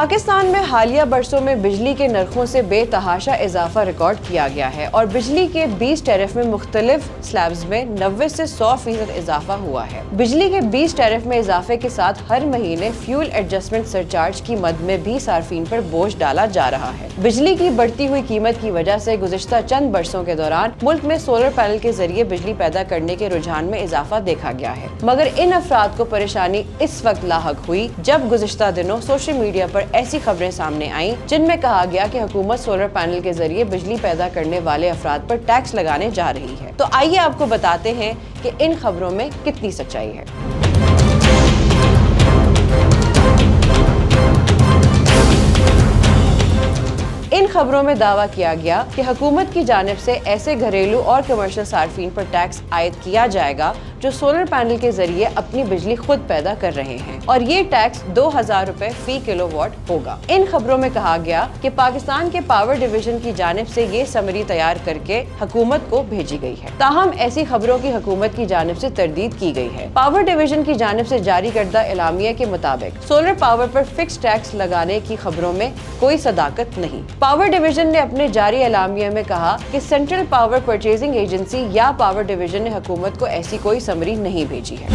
पाकिस्तान में हालिया बरसों में बिजली के नरखों से बेतहाशा इजाफा रिकॉर्ड किया गया है और बिजली के 20 टैरिफ में मुख्तलिफ स्लैब्स में 90 से 100% इजाफा हुआ है। बिजली के 20 टैरिफ में इजाफे के साथ हर महीने फ्यूल एडजस्टमेंट सरचार्ज की मद में भी सार्फिन पर बोझ डाला जा रहा है। बिजली की बढ़ती हुई कीमत की वजह से गुज़िश्ता चंद बरसों के दौरान मुल्क में सोलर पैनल के जरिए बिजली पैदा करने के रुझान में इजाफा देखा गया है, मगर इन अफराद को परेशानी इस वक्त लाहक हुई जब गुज़िश्ता दिनों सोशल मीडिया पर ऐसी खबरें सामने आईं जिनमें कहा गया कि हुकूमत सोलर पैनल के जरिए बिजली पैदा करने वाले अफराद पर टैक्स लगाने जा रही है। तो आइए आपको बताते हैं कि इन खबरों में कितनी सच्चाई है। इन खबरों में दावा किया गया कि हुकूमत की जानिब से ऐसे घरेलू और कमर्शियल सार्फिन पर टैक्स आयद किया जाएगा जो सोलर पैनल के जरिए अपनी बिजली खुद पैदा कर रहे हैं और ये टैक्स 2000 रुपए फी किलोवाट होगा। इन खबरों में कहा गया कि पाकिस्तान के पावर डिवीजन की जानिब से ये समरी तैयार करके हुकूमत को भेजी गई है, ताहम ऐसी खबरों की हुकूमत की जानिब से तरदीद की गई है। पावर डिवीजन की जानिब से जारी करदा एलामिया के मुताबिक सोलर पावर पर फिक्स टैक्स लगाने की खबरों में कोई सदाकत नहीं। पावर डिवीजन ने अपने जारी एलामिया में कहा कि सेंट्रल पावर परचेजिंग एजेंसी या पावर डिवीजन ने हुकूमत को ऐसी कोई समरी नहीं भेजी है।